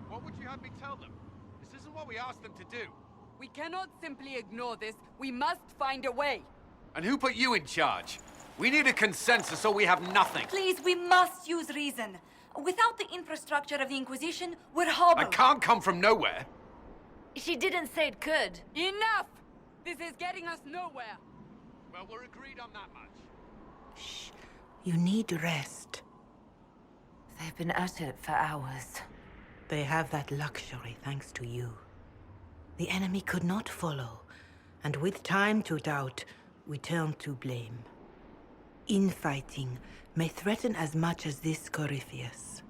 What would you have me tell them? This isn't what we asked them to do. We cannot simply ignore this. We must find a way. And who put you in charge? We need a consensus or we have nothing. Please, we must use reason. Without the infrastructure of the Inquisition, we're I hobbled. can't come from nowhere. She didn't say it could. Enough! This is getting us nowhere. Well, we're agreed on that much. Shh. You need rest. They've been at it for hours. They have that luxury thanks to you. The enemy could not follow, and with time to doubt, we turn to blame. Infighting may threaten as much as this Corypheus.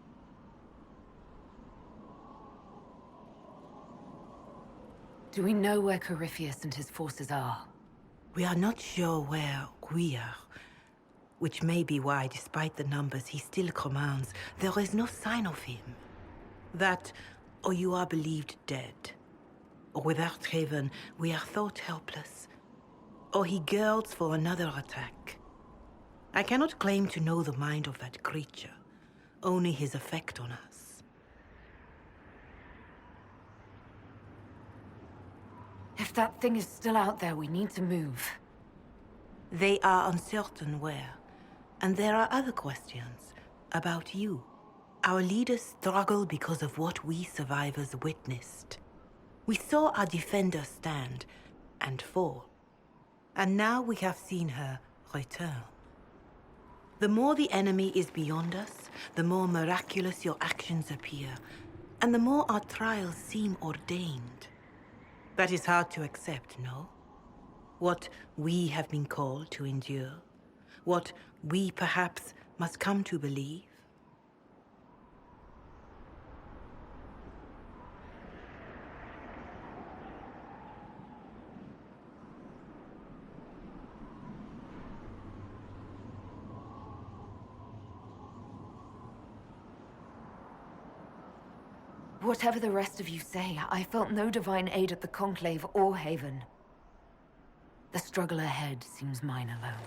Do we know where Corypheus and his forces are? We are not sure where we are, which may be why, despite the numbers he still commands, there is no sign of him. That, or you are believed dead. Or without Haven, we are thought helpless. Or he girds for another attack. I cannot claim to know the mind of that creature, only his effect on us. If that thing is still out there, we need to move. They are uncertain where. And there are other questions about you. Our leaders struggle because of what we survivors witnessed. We saw our defender stand and fall. And now we have seen her return. The more the enemy is beyond us, the more miraculous your actions appear, and the more our trials seem ordained. That is hard to accept, no? What we have been called to endure, what we perhaps must come to believe. Whatever the rest of you say, I felt no divine aid at the Conclave or Haven. The struggle ahead seems mine alone.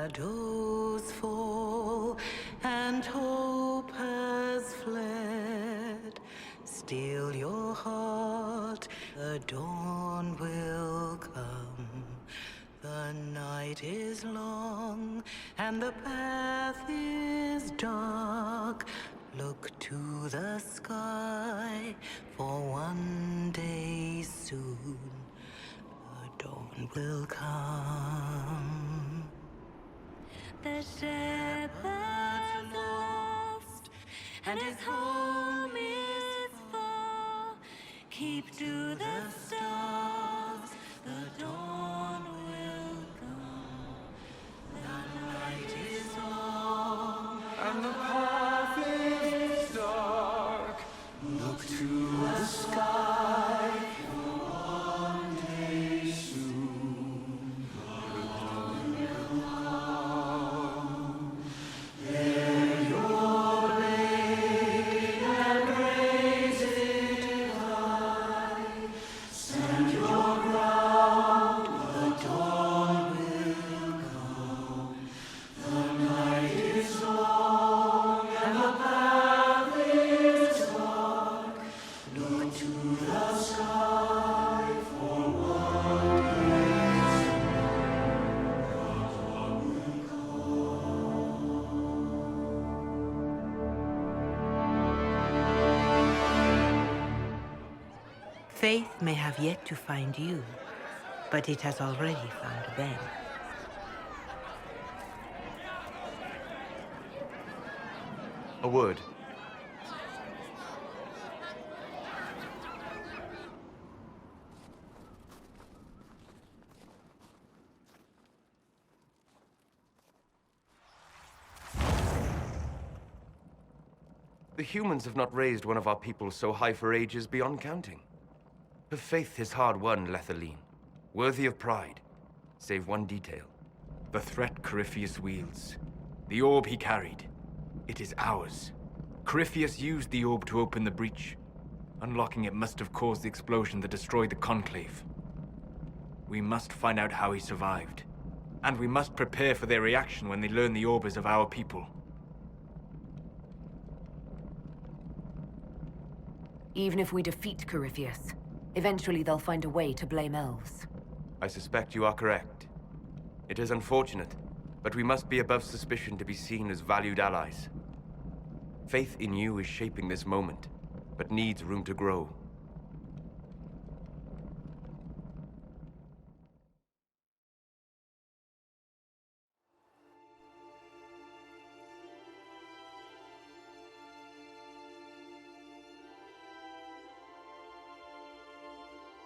Shadows fall and hope has fled. Still your heart, the dawn will come. The night is long and the path is dark. Look to the sky, for one day soon the dawn will come. The shepherd's lost, and his home is far. Keep to the stars, the dawn will come. The night is long, And the path is dark. Look to the sky. One day soon, the dawn will come. Bear your blade and raise it high. Stand your ground, the dawn will come. The night is long and the path is dark. Look to the sky for one day soon, the dawn will Faith may have yet to find you, but it has already found Ben. A word. The humans have not raised one of our people so high for ages beyond counting. Her faith is hard-won, Lethaline. Worthy of pride, save one detail. The threat Corypheus wields. The orb he carried. It is ours. Corypheus used the orb to open the breach. Unlocking it must have caused the explosion that destroyed the Conclave. We must find out how he survived. And we must prepare for their reaction when they learn the orb is of our people. Even if we defeat Corypheus, eventually they'll find a way to blame elves. I suspect you are correct. It is unfortunate, but we must be above suspicion to be seen as valued allies. Faith in you is shaping this moment, but needs room to grow.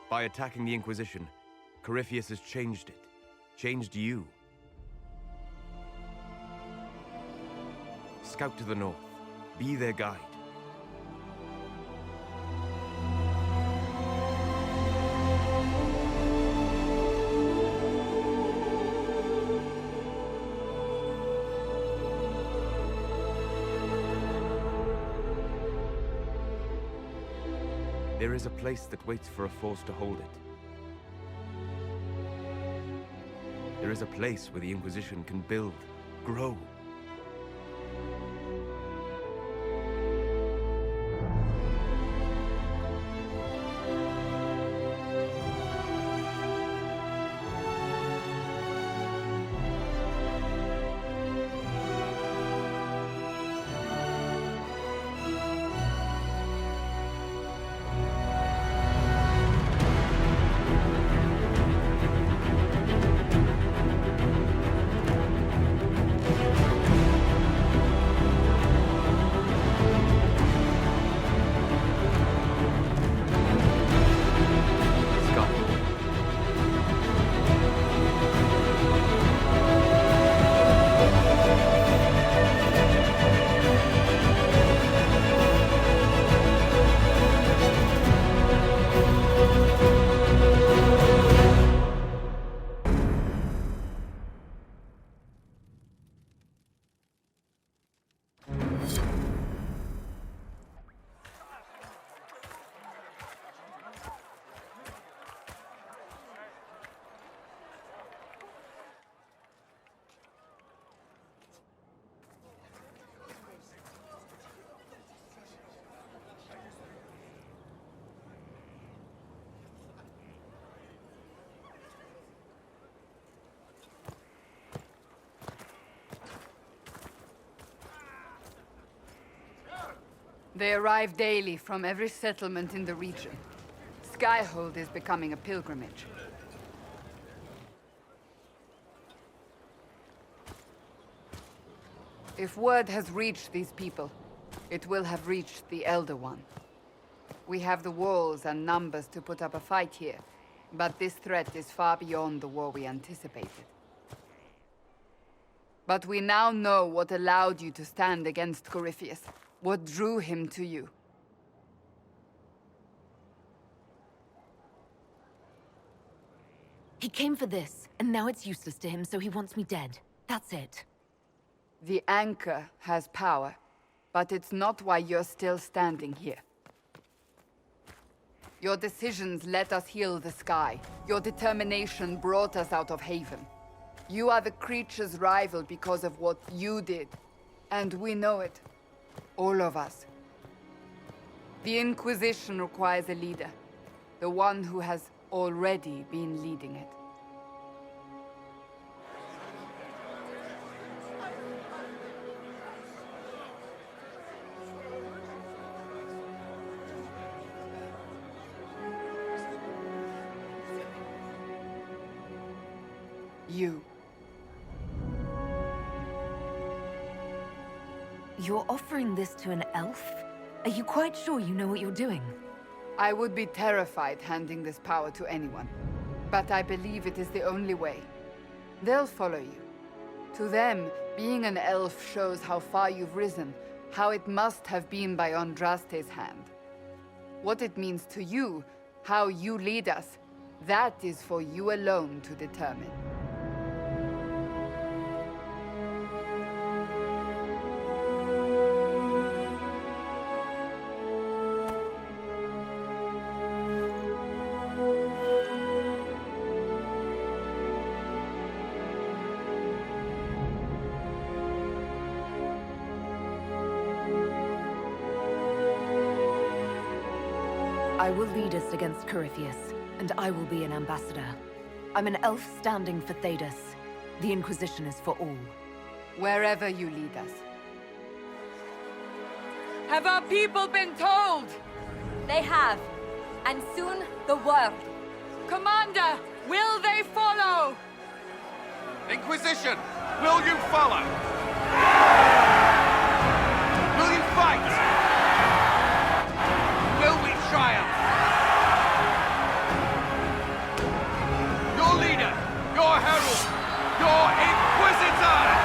By attacking the Inquisition, Corypheus has changed it. Changed you. Scout to the north. Be their guide. There is a place that waits for a force to hold it. There is a place where the Inquisition can build, grow. They arrive daily from every settlement in the region. Skyhold is becoming a pilgrimage. If word has reached these people, it will have reached the Elder One. We have the walls and numbers to put up a fight here, but this threat is far beyond the war we anticipated. But we now know what allowed you to stand against Corypheus, what drew him to you. He came for this, and now it's useless to him, so he wants me dead. That's it. The Anchor has power, but it's not why you're still standing here. Your decisions let us heal the sky. Your determination brought us out of Haven. You are the creature's rival because of what you did, and we know it. All of us. The Inquisition requires a leader, the one who has already been leading it. You. You're offering this to an elf? Are you quite sure you know what you're doing? I would be terrified handing this power to anyone, but I believe it is the only way. They'll follow you. To them, being an elf shows how far you've risen, how it must have been by Andraste's hand. What it means to you, how you lead us, that is for you alone to determine. I will lead us against Corypheus, and I will be an ambassador. I'm an elf standing for Thedas. The Inquisition is for all. Wherever you lead us. Have our people been told? They have. And soon, the world. Commander, will they follow? Inquisition, will you follow? Will you fight? Will we triumph? Your leader, your herald, your Inquisitor!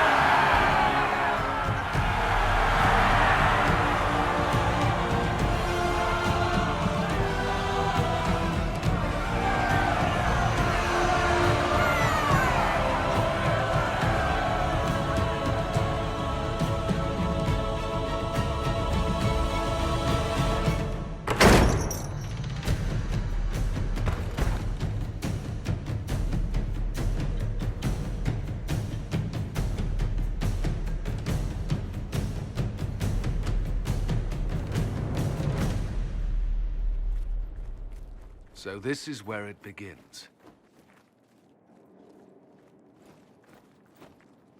So this is where it begins.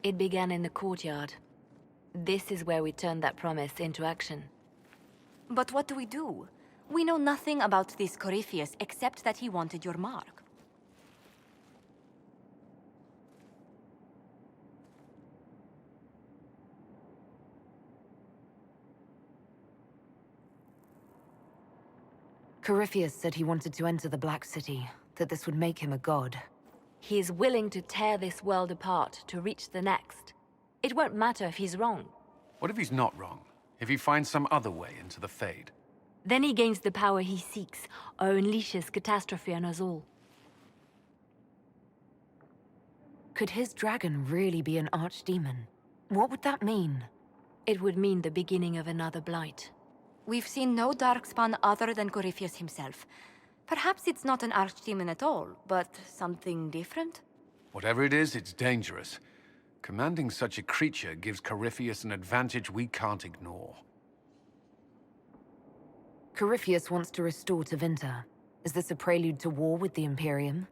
It began in the courtyard. This is where we turned that promise into action. But what do we do? We know nothing about this Corypheus except that he wanted your mark. Corypheus said he wanted to enter the Black City, that this would make him a god. He is willing to tear this world apart to reach the next. It won't matter if he's wrong. What if he's not wrong? If he finds some other way into the Fade? Then he gains the power he seeks, or unleashes catastrophe on us all. Could his dragon really be an archdemon? What would that mean? It would mean the beginning of another blight. We've seen no Darkspawn other than Corypheus himself. Perhaps it's not an archdemon at all, but something different? Whatever it is, it's dangerous. Commanding such a creature gives Corypheus an advantage we can't ignore. Corypheus wants to restore Tevinter. Is this a prelude to war with the Imperium?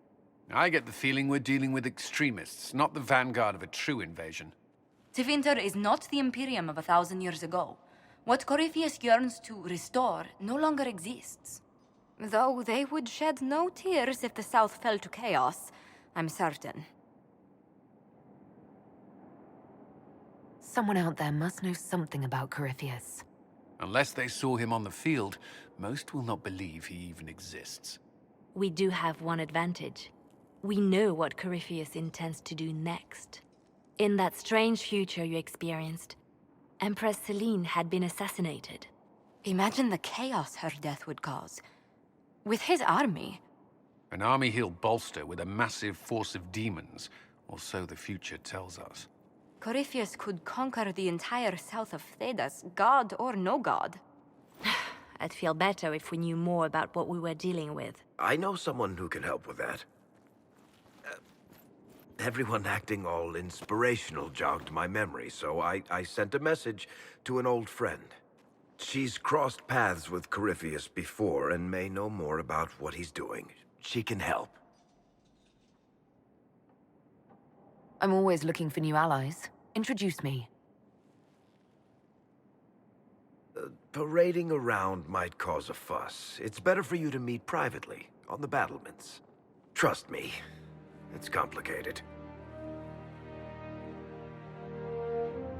I get the feeling we're dealing with extremists, not the vanguard of a true invasion. Tevinter is not the Imperium of 1,000 years ago. What Corypheus yearns to restore no longer exists. Though they would shed no tears if the South fell to chaos, I'm certain. Someone out there must know something about Corypheus. Unless they saw him on the field, most will not believe he even exists. We do have one advantage. We know what Corypheus intends to do next. In that strange future you experienced, Empress Selene had been assassinated. Imagine the chaos her death would cause. With his army. An army he'll bolster with a massive force of demons, or so the future tells us. Corypheus could conquer the entire south of Thedas, god or no god. I'd feel better if we knew more about what we were dealing with. I know someone who can help with that. Everyone acting all inspirational jogged my memory, so I sent a message to an old friend. She's crossed paths with Corypheus before and may know more about what he's doing. She can help. I'm always looking for new allies. Introduce me. Parading around might cause a fuss. It's better for you to meet privately, on the battlements. Trust me, it's complicated.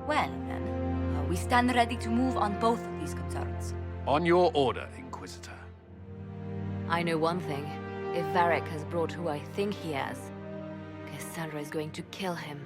Well, then, we stand ready to move on both of these concerns. On your order, Inquisitor. I know one thing. If Varric has brought who I think he has, Cassandra is going to kill him.